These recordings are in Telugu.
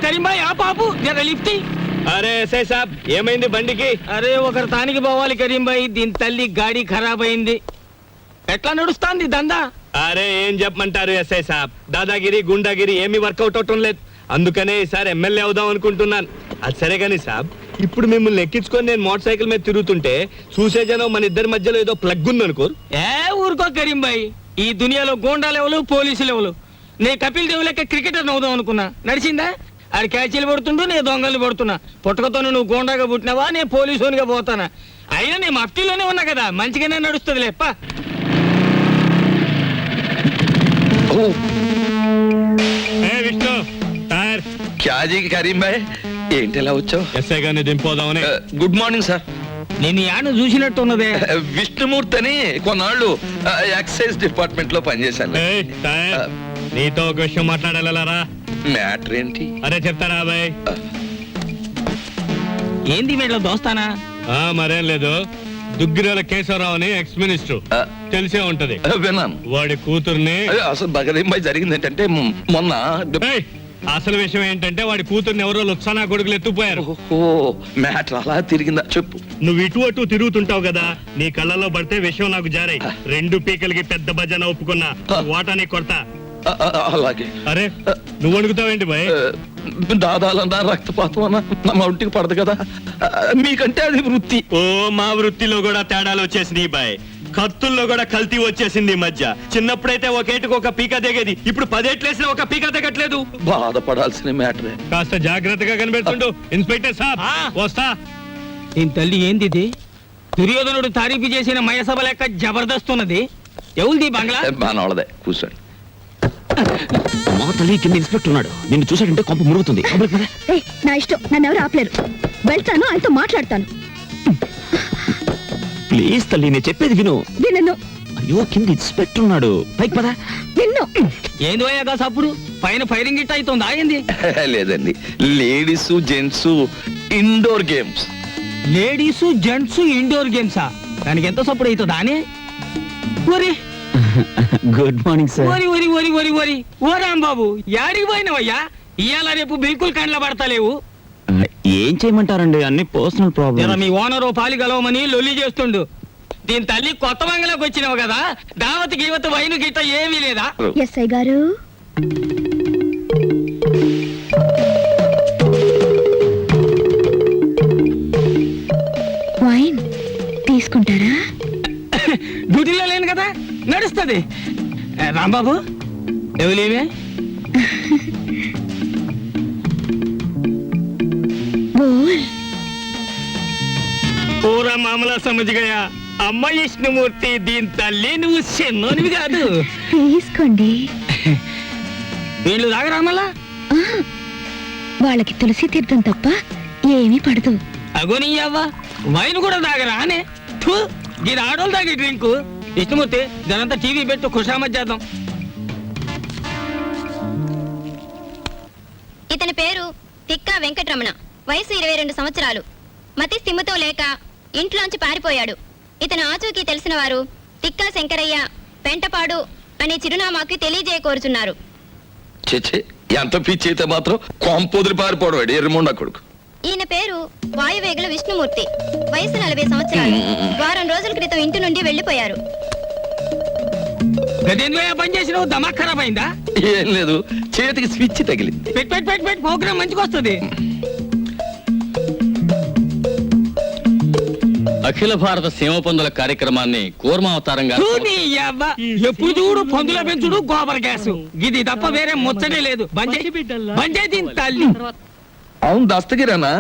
కరీంబాయ్ ఆ పాపు జర లిఫ్ట్. అరే ఎస్ఐ సాబ్ ఏమైంది బండికి? అరే ఒకరు తానికి పోవాలి కరీంబాయ్, దీని తల్లి గాడి ఖరాబ్ అయింది. ఎట్లా నడుస్తాంది దందా? అరే ఏం చెప్పమంటారు ఎస్ఐ సాబ్, దాదాగిరి గుండాగిరి ఏమీ వర్కౌట్ అవటం లేదు. అందుకనే ఈసారి ఎమ్మెల్యే అవుదాం అనుకుంటున్నాను. అది సరే కానీ సాబ్, ఇప్పుడు మిమ్మల్ని ఎక్కించుకొని నేను మోటార్ సైకిల్ మీద తిరుగుతుంటే చూసే జనం మన ఇద్దరి మధ్యలో ఏదో ప్లగ్ ఉంది అనుకోరు. ఊరుకో కరీంబాయ్, ఈ దునియాలో గోండా లెవెలు పోలీసు లెవెలు. నే కపిల్ దేవ్ లెక్క క్రికెటర్ అవుదాం అనుకున్నా, నడిచిందా? ఆడు క్యాచీలు పడుతుంటూ నేను దొంగలు పడుతున్నా. పుట్టకతో నువ్వు గోండాగా పుట్టినావా, నేను పోలీసునిగా పోతానా? అయినా నేను మఫ్టీలోనే ఉన్నా కదా, మంచిగానే నడుస్తుంది లేప్ప. విష్ణు టైర్ క్యాజీ కరీం భాయ్, ఏంటి ఎలా వచ్చావు? ఎస్ఐ గారిని దింపోదామని. Good morning sir. నేను యాను చూసినట్టు ఉన్నదే. విష్ణుమూర్తి అని కొన్నాళ్ళు ఎక్సైజ్ డిపార్ట్మెంట్ లో పనిచేశాను. నీతో ఒక విషయం మాట్లాడాలరా. మ్యాటర్ ఏంటి? అరే చెప్తారా బాయ్? ఏంది వీళ్ళ దోస్తానా? మరేం లేదు, దుగ్గిరాల కేశవరావు అని ఎక్స్ మినిస్టర్, తెలిసే ఉంటది. విన్నాను. వాడి కూతుర్ని అసలు బగదేం భాయ్ జరిగింది ఏంటంటే మొన్న అసలు విషయం ఏంటంటే వాడి కూతుర్ని ఎవరో లుత్సానా కొడుకులు ఎత్తుపోయారు. మ్యాటర్ అలా తిరిగిందా చెప్పు. నువ్వు ఇటు అటు తిరుగుతుంటావు కదా, నీ కళ్ళలో పడితే విషయం నాకు జారాయి. 2 పీకలకి పెద్ద భజన ఒప్పుకున్నా, వాటాని కొడతా. అలాగే. అరే నువ్వు అడుగుతావేంటి బాయ్? దాదాలన్నా రక్తపాతం అన్నా మా ఒంటికి పడదు కదా, మీకంటే అది వృత్తి. ఓ మా వృత్తిలో కూడా తేడాలు వచ్చేసినాయి బాయ్. కత్తుల్లో కూడా కల్తీ వచ్చేసింది ఈ మధ్య. చిన్నప్పుడైతే ఒకేటికి ఒక పీక దిగేది, ఇప్పుడు 10 ఏట్లేసినా ఒక పీక దిగట్లేదు. బాధపడాల్సిన మ్యాటరే. కాస్త జాగ్రత్తగా కనిపెడుతుండు ఇన్స్పెక్టర్ సాబ్. వస్తా. దీని తల్లి ఏంది ఇది? దుర్యోధనుడు తారీఫు చేసిన మయసభ లెక్క జబర్దస్త్ ఉన్నది. ఎవరిది బంగ్లా? బానోళ్ళదే, కూర్చోండి. మా తల్లి కింద ఇన్స్పెక్టర్ ఉన్నాడు, నిన్ను చూసాడంటే కొంప మురుగుతుంది. నా ఇష్టం, నన్ను ఎవరు ఆపలేరు. వెళ్తాను, ఆయనతో మాట్లాడతాను. ప్లీజ్ తల్లి, నేను చెప్పేది విను. విన్ను. అయ్యో కింద ఇన్స్పెక్టర్ ఉన్నాడు, పైకి పదా. విన్ను. ఏంది పోయాగా సప్పుడు? పైన ఫైరింగ్ గిట్ అవుతుంది. ఆగింది లేదండి, ladies gents indoor games. Ladies gents indoor గేమ్సా? దానికి ఎంత సప్పుడు అవుతుందా అని? Good morning sir. ఓరి ఓరి ఓరి ఓరి ఓరి ఓ రాంబాబు, యాడికి పోయినవయ్యా? ఇవాళ రేపు బిల్కుల్ కండ్ల పడతలేవు. ఏం చేయమంటారండి, అన్ని పర్సనల్ ప్రాబ్లమ్. మీ ఓనరు పాలి గలవమని లొల్లి చేస్తుండు. దీని తల్లి కొత్త బంగ్లాకి వచ్చినావు కదా, దావత్ గీవత్ వైను గిట్ట ఏమీ లేదా? ఎస్ఐ గారు, వైన్ తీసుకుంటారా? డ్యూటీలో లేను కదా, నడుస్తుంది. రాంబాబు ఎవలేమే? పూరా మామలా సమజ్గయా. అమ్మ విష్ణుమూర్తి, దీని తల్లి నువ్వు చిన్నోనివి కాదు. తీసుకోండి. వీళ్ళు తాగరా మళ్ళా? వాళ్ళకి తులసి తీర్థం తప్ప ఏమీ పడదు. అగోని అవ్వ, వైన్ కూడా తాగరా అనే? ఇది ఆడోళ్ళు తాగే డ్రింకు. విష్ణుమూర్తి, దానంతా టీవీ పెట్టు, ఖుషామత్ చేద్దాం. ఇతని పేరు తిక్కా వెంకటరమణ, వయసు 22 సంవత్సరాలు. మతి స్థిమితో లేక ఇంట్లోంచి పారిపోయాడు. ఇతను ఆచూకీ తెలిసిన వారు తిక్కా శంకరయ్య, పెంటపాడు అనే చిరునామాకి తెలియజేయకోరుచున్నారు. ఎంత పిచ్చి అయితే మాత్రం కొంపొదిరి పారిపోవడం ఎర్రమొండ కొడుకు. ఈయన పేరు వాయువేగుల విష్ణుమూర్తి, వయసు 40 సంవత్సరాలు. వారం రోజుల క్రితం ఇంటి నుండి వెళ్లిపోయారు. పని చేసినావు, దమా ఖరాబ్ అయిందా? ఏం లేదు, చేతికి స్విచ్ తగిలింది. ప్రోగ్రామ్ మంచిగా వస్తుంది. అఖిల భారత సీమ పందుల కార్యక్రమాన్ని కూర్మావతారంగా ఎప్పుడు చూడు పందుల పెంచుడు, గోబర్ గ్యాస్, ఇది తప్ప వేరే ముచ్చటే లేదు. తల్లి. అవును దస్తగిరానా,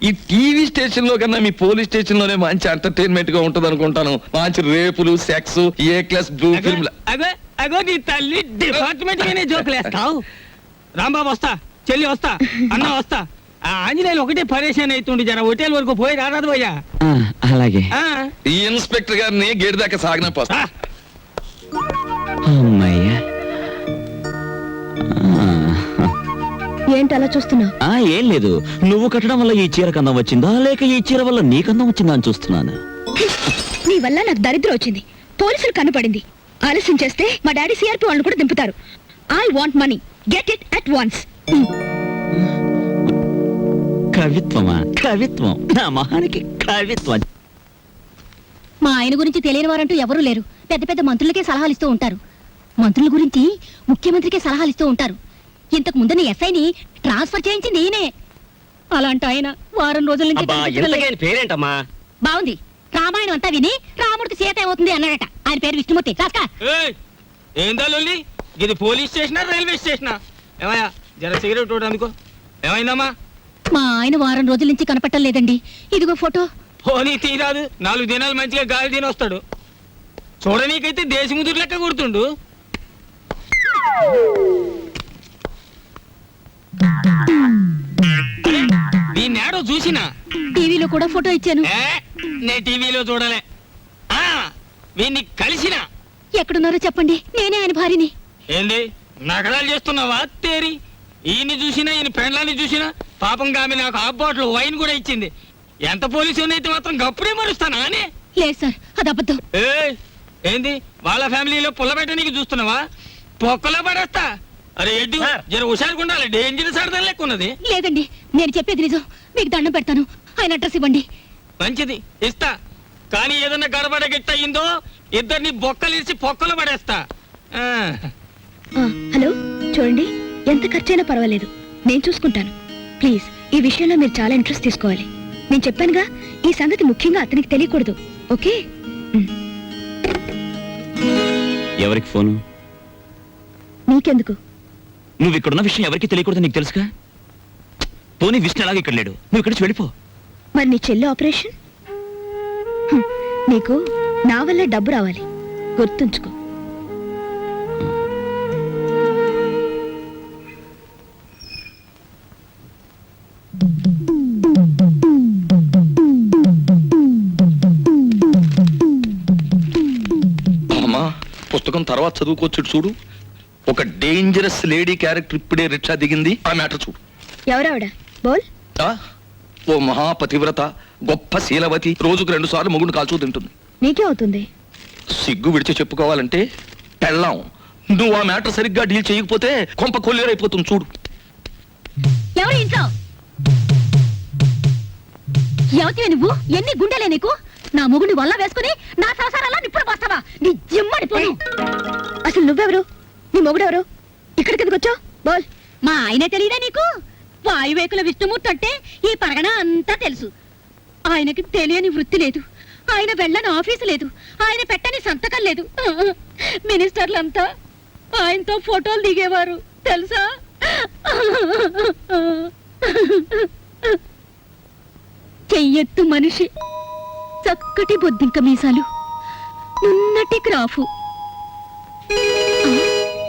ఈ టీవీ స్టేషన్ లో కన్నా మీ పోలీస్ స్టేషన్ లోనే మంచి ఎంటర్టైన్మెంట్ గా ఉంటది అనుకుంటాను. మంచి రేపులు, సెక్స్, ఏ క్లాస్ బ్లూ ఫిల్మ్. అగో నీ తల్లి డిపార్ట్మెంట్ గానే జోకులేస్తావు. రాంబాబు వస్తా, చెల్లి వస్తా, అన్న వస్తా. ఆంజనేయులు ఒకటే పరేషాన్ అవుతుండే, జర హోటల్ వరకు పోయి రారాదు పోయా. అలాగే. ఈ ఇన్స్పెక్టర్ గారిని గేట్ దాకా సాగిన పోస్తా. ఏంటి అలా చూస్తున్నా? ఏం లేదు, నువ్వు కట్టడం వల్ల ఈ చీర కందం వచ్చిందా, లేక ఈ చీర వల్ల నీ కందం వచ్చిందా అని చూస్తున్నాను. నీ వల్ల నాకు దరిద్రం వచ్చింది. పోలీసులు కనపడింది. ఆలస్యం చేస్తే మా డాడీ సిఆర్పి వాళ్ళు కూడా దింపుతారు. I want money, get it at once. కవిత్వమా? కవిత్వం నా మొహానికి కవిత్వం. మా ఆయన గురించి తెలియని వారంటూ ఎవరూ లేరు. పెద్ద పెద్ద మంత్రులకే సలహాలు ఇస్తూ ఉంటారు. మంత్రుల గురించి ముఖ్యమంత్రికే సలహాలు ఇస్తూ ఉంటారు. ఇంతకు ముందు నీ ఎస్ఐని ట్రాన్స్ఫర్ చేయించింది ఈయనే. అలాంటి ఆయన వారం రోజుల నుంచి కనిపించడం లేదు. పేరేంటమ్మా? బాగుంది. రామాయణం అంతా విని రాముడికి సీత ఏమవుతుంది అన్నాడట. ఆయన పేరు విష్ణుమూర్తి. రాస్కా. ఏయ్, ఏందా లొల్లి? ఇది పోలీస్ స్టేషనా రైల్వే స్టేషనా? ఏమయ్యా జర సిగరెట్ ఒకటి అందుకో. ఏమైందమ్మా? మా ఆయన వారం రోజుల నుంచి కనపట్టం లేదండి. ఇదిగో ఫోటో. పోనీ తీరాదు. 4 దినాలు మంచిగా గాలి తిని వస్తాడు. చూడనీకైతే దేశముదురు లెక్క గుర్తుండు. దీన్ని ఏడో చూసినా. టీవీలో కూడా ఫోటో ఇచ్చాను. నే టీవీలో చూడలే. ఆ వీన్ని కలిసినా. ఎక్కడున్నారో చెప్పండి, నేనే ఆయన భార్యని. ఏంది నగరాలు చేస్తున్నావా తేరి? ఈయన్ని చూసినా ఈయన పెండ్లాన్ని చూసినా పాపం ఆమె నాకు హాఫ్ బాటిల్ వైన్ కూడా ఇచ్చింది. ఎంత పోలీసు అయితే మాత్రం గప్పుడే మరుస్తానా అని? లేదు సార్, అది అబద్ధం. ఏంది వాళ్ళ ఫ్యామిలీలో పుల్లబెట్టనీకి చూస్తున్నావా? పొక్కలో పడేస్తా. అరే ఎడ్డు జర హుషారుగా ఉండాలి. డేంజర్ సరదాలు లెక్క ఉన్నది. లేదండి, నేను చెప్పేది నిజం. మీకు దండం పెడతాను, ఆయన అడ్రస్ ఇవ్వండి. మంచిది ఇస్తా. కానీ ఏదన్నా గడబడ గిట్ట అయిందో ఇద్దరిని బొక్కలిసి పొక్కలు పడేస్తా. హలో, చూడండి, ఎంత ఖర్చైనా పర్వాలేదు, నేను చూసుకుంటాను. ప్లీజ్ ఈ విషయంలో మీరు చాలా ఇంట్రెస్ట్ తీసుకోవాలి. నేను చెప్పానుగా, ఈ సంగతి ముఖ్యంగా అతనికి తెలియకూడదు. ఓకే? ఎవరికి ఫోను? నీకెందుకు? నువ్వు ఇక్కడున్న విషయం ఎవరికి తెలియకూడదు, నీకు తెలుసుగా. పోనీ విష్ణు అలాగే ఇక్కడ లేడు, నువ్వు ఇక్కడి నుంచి వెళ్ళిపో. మరి నీ చెల్లి ఆపరేషన్? నీకు నా వల్ల డబ్బు రావాలి, గుర్తుంచుకో. అమ్మా, పుస్తకం తర్వాత చదువుకోవచ్చు. చూడు, ఒక డేంజరస్ లేడీ క్యారెక్టర్ ఇప్పుడే రిక్షా దిగింది. ఆ మ్యాటర్ చూడు. ఎవరావిడ? బోల్. ఆ? ఓ మహాపతివ్రత, గొప్ప శీలవతి, రోజుకు 2 సార్లు మొగుడు కాల్చూ తింటుంది. నీకే అవుతుంది. సిగ్గు విడిచి చెప్పుకోవాలంటే పెళ్ళాం. నువ్వు ఆ మ్యాటర్ సరిగ్గా డీల్ చేయకపోతే కొంప కొల్లేరైపోతుంది. చూడు. ఎవరు ఇంట్లో? ఎవతివే నువ్వు? ఎన్ని గుండెలే నీకు? నా మొగుడిని వల్ల వేసుకుని నా సంసారాల్లో నిప్పుడు పోస్తావా? నీ జిమ్మడి పోను. అసలు నువ్వెవరు? నీ మొగుడెవరు? ఇక్కడికి ఎందుకు వచ్చావు? బోల్. మా ఆయనే తెలియదా నీకు? వాయువేకుల విష్ణుమూర్తి అంటే ఈ పరగణ అంతా తెలుసు. ఆయనకి తెలియని వృత్తి లేదు, ఆయన వెళ్ళని ఆఫీసు లేదు, ఆయన పెట్టని సంతకం లేదు. మినిస్టర్లంతా ఆయనతో ఫోటోలు దిగేవారు తెలుసా? చెయ్యెత్తు మనిషి, చక్కటి బొద్దింక మీసాలు, నున్నటి గ్రాఫు.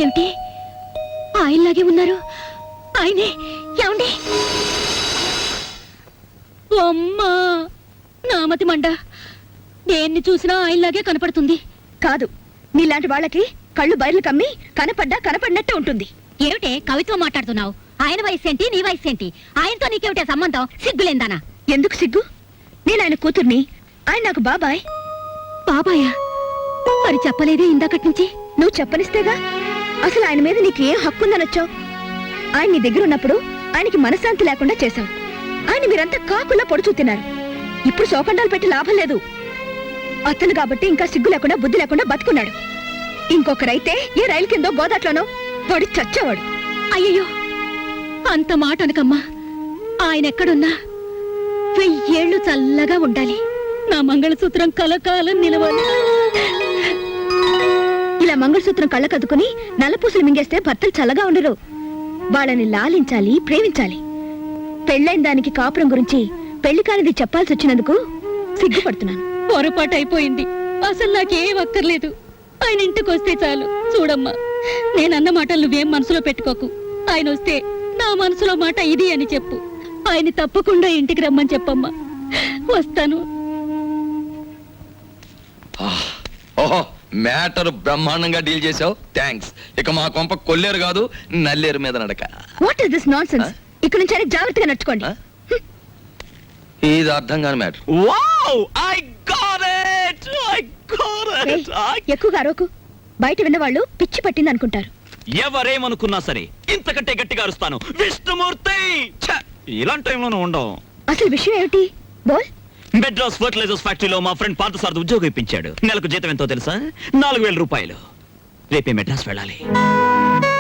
ఏమిటి ఆయనలాగే ఉన్నారు? ఆయనే. ఏమండి? అమ్మా, నామతి మండ. దేన్ని చూసినా ఆయనలాగే కనపడుతుంది. కాదు, నీలాంటి వాళ్ళకి కళ్ళు బయర్లు కమ్మి కనపడినట్టే ఉంటుంది. ఏమిటే కవిత్వం మాట్లాడుతున్నావు? ఆయన వయసు ఏంటి, నీ వయసు ఏంటి? ఆయనతో నీకేమిటే సంబంధం? సిగ్గులేందానా? ఎందుకు సిగ్గు? నేను ఆయన కూతుర్ని, ఆయన నాకు బాబాయ్. బాబాయా? మరి చెప్పలేదే ఇందాకటి నుంచి? నువ్వు చెప్పనిస్తేగా. అసలు ఆయన మీద నీకు ఏం హక్కు ఉందనొచ్చావు? ఆయన నీ దగ్గర ఉన్నప్పుడు ఆయనకి మనశ్శాంతి లేకుండా చేశావు. ఆయన మీరంతా కాకులా పొడుచు తిన్నారు. ఇప్పుడు శోకండాలు పెట్టి లాభం లేదు. అతను కాబట్టి ఇంకా సిగ్గు లేకుండా బుద్ధి లేకుండా బతుకున్నాడు. ఇంకొకరైతే ఏ రైలు కిందో గోదాట్లోనో వాడు చచ్చేవాడు. అయ్యయ్యో, అంత మాట అనకమ్మా. ఆయన ఎక్కడున్నా 1000 ఏళ్ళు చల్లగా ఉండాలి. నా మంగళసూత్రం కలకాలం నిలవాలి. ఇలా మంగళసూత్రం కళ్ళకద్దుకుని నల్లపూసలు మింగేస్తే భర్తలు చల్లగా ఉండరు. వాళ్ళని లాలించాలి, ప్రేమించాలి. పెళ్ళైన దానికి కాపురం గురించి పెళ్లి కానిది చెప్పాల్సి వచ్చినందుకు సిగ్గుపడుతున్నాను. పొరపాటు అయిపోయింది. అసలు నాకేం అక్కర్లేదు. ఆయన ఇంటికి వస్తే చాలు. చూడమ్మా, నేనన్న మాటలు నువ్వేం మనసులో పెట్టుకోకు. ఆయన వస్తే నా మనసులో మాట ఇది అని చెప్పు. ఆయన తప్పకుండా ఇంటికి రమ్మని చెప్పమ్మా. వస్తాను. ఓహో, మ్యాటర్ బ్రహ్మాండంగా డీల్ చేసావు. థ్యాంక్స్. ఇక మా కొంప కొల్లేరు కాదు, నల్లేరు మీద నడక. What is this nonsense? ఇక్కడ నుంచి ఆయన జాగ్రత్తగా నడుచుకోండి. ఇది అర్థం కాని matter. Wow, I got it, I got ఏయ్, ఇట్. ఎక్కువగా అరవకు. బయట విన్నవాళ్ళు పిచ్చి పట్టింది అనుకుంటారు. ఎవరేమనుకున్నా సరే ఇంతకంటే గట్టిగా అరుస్తాను. విష్ణుమూర్తి! ఛ! ఇలాంటి టైంలోనూ ఉండవు. అసలు విషయం ఏమిటి బోల్? మెడ్రాస్ ఫర్టిలైజర్స్ ఫ్యాక్టరీలో మా ఫ్రెండ్ పార్థసారథి ఉద్యోగం ఇప్పించాడు. నెలకు జీతం ఎంతో తెలుసా? 4,000 రూపాయలు. రేపే మెడ్రాస్ వెళ్ళాలి.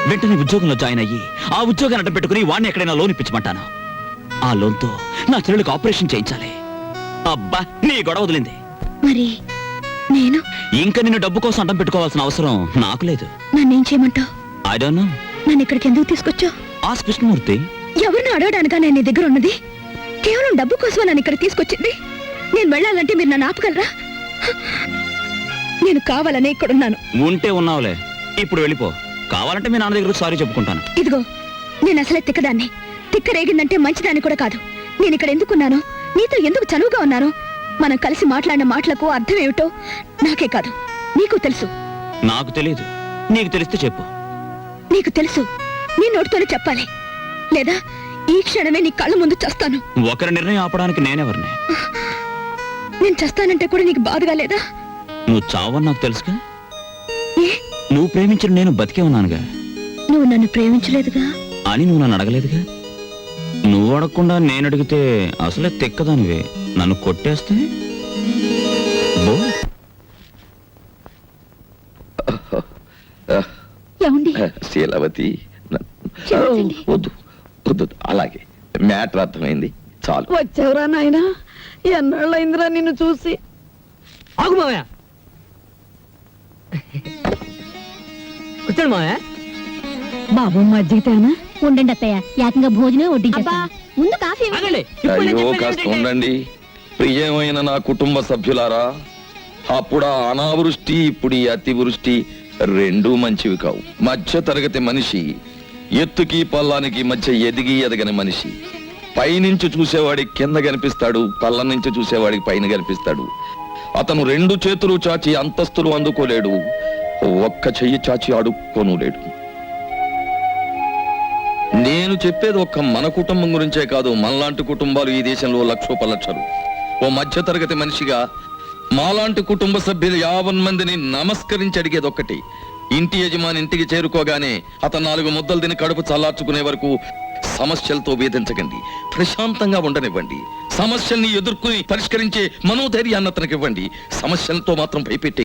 వెంటనే ఉద్యోగంలో జాయిన్ అయ్యి ఆ ఉద్యోగాన్ని అడ్డం పెట్టుకుని వాడిని ఎక్కడైనా లోన్ ఇప్పించమంటాను. ఆ లోన్తో నా చెల్లెలకు ఆపరేషన్ చేయించాలి. అబ్బా, నీ గొడవ వదిలింది. మరి నేను ఇంకా నిన్ను డబ్బు కోసం అడ్డం పెట్టుకోవాల్సిన అవసరం నాకు లేదు. నన్నేం చేయమంటావు? I don't know. నన్ను ఇక్కడికి ఎందుకు తీసుకొచ్చావు? ఆస్ కృష్ణమూర్తి. ఎవరిని అడగడానికా నేను నీ దగ్గర ఉన్నది? కేవలం డబ్బు కోసం నన్ను ఇక్కడ తీసుకొచ్చింది. నేను వెళ్ళాలంటే మీరు నన్ను ఆపగలరా? నేను కావాలనే ఇక్కడున్నాను. ఉంటే ఉన్నావులే, ఇప్పుడు వెళ్ళిపో. కావాలంటే మీ నాన్న దగ్గర సారీ చెప్పుకుంటాను. ఇదిగో, నేను అసలే తిక్కదాన్ని. తిక్క రేగిందంటే మంచిదాన్ని కూడా కాదు. నేను ఇక్కడ ఎందుకున్నాను, నీతో ఎందుకు చనువుగా ఉన్నాను, మనం కలిసి మాట్లాడిన మాటలకు అర్థం ఏమిటో నాకే కాదు నీకు తెలుసు. నాకు తెలియదు, నీకు తెలిస్తే చెప్పు. నీకు తెలుసు, నీ నోటితోనే చెప్పాలి, లేదా ఈ క్షణమే నీ కళ్ళ ముందు చస్తాను. ఒకరి నిర్ణయం ఆపడానికి నేనెవరిని? నేను చస్తానంటే కూడా నీకు బాధగా లేదా? నువ్వు చావని నాకు తెలుసుగా. ఏ, నువ్వు ప్రేమించిన నేను బతికే ఉన్నానుగా. నువ్వు నన్ను ప్రేమించలేదుగా అని నువ్వు నన్ను అడగలేదుగా. నువ్వు అడగకుండా నేను అడిగితే అసలే తెక్కదానివే. నన్ను కొట్టేస్తే బో. ఏమండి? శీలవతి, క్షమించండి. వద్దు వద్దు, అలాగే మ్యాటర్ అర్థమైంది, చాలు. వచ్చావురా నాయనా, ఎన్నాళ్ళైందిరా నిన్ను చూసి. ఆగు మావయ్య, కూర్చోండి మావయ్య. బాబు మజ్జిగితేనా? ఉండండి అత్తయ్య, ఏకంగా భోజనం వడ్డించేస్తా. ముందు కాఫీ ఇవ్వండి. ఆగండి, ఇప్పుడు నేను అయ్యో, చెప్పేది కాస్త ఏంటంటే- ఉండండి. ప్రియమైన నా కుటుంబ సభ్యులారా, అప్పుడు ఆ అనావృష్టి, ఇప్పుడు ఈ అతివృష్టి రెండూ మంచివి కావు. మధ్య తరగతి మనిషి ఎత్తుకి పల్లానికి మధ్య ఎదిగి ఎదగని మనిషి. పైనుంచి చూసేవాడికి కింద కనిపిస్తాడు, పల్ల నుంచి చూసేవాడికి పైన కనిపిస్తాడు. అతను 2 చేతులు చాచి అంతస్తులు అందుకోలేడు, ఒక్క చెయ్యి చాచి అడుక్కోనులేడు. నేను చెప్పేది ఒక్క మన కుటుంబం గురించే కాదు, మనలాంటి కుటుంబాలు ఈ దేశంలో లక్షోపలక్షలు. ఓ మధ్య తరగతి మనిషిగా మాలాంటి కుటుంబ సభ్యులు 50 మందిని నమస్కరించి అడిగేది ఒక్కటి: ఇంటి యజమాని ఇంటికి చేరుకోగానే అతను 4 ముద్దలు తిని కడుపు చల్లార్చుకునే వరకు సమస్యలతో వేధించకండి, ప్రశాంతంగా ఉండనివ్వండి. సమస్యల్ని ఎదుర్కొని పరిష్కరించే మనోధైర్యాన్ని అతనికి ఇవ్వండి. సమస్యలతో మాత్రం భయపెట్టే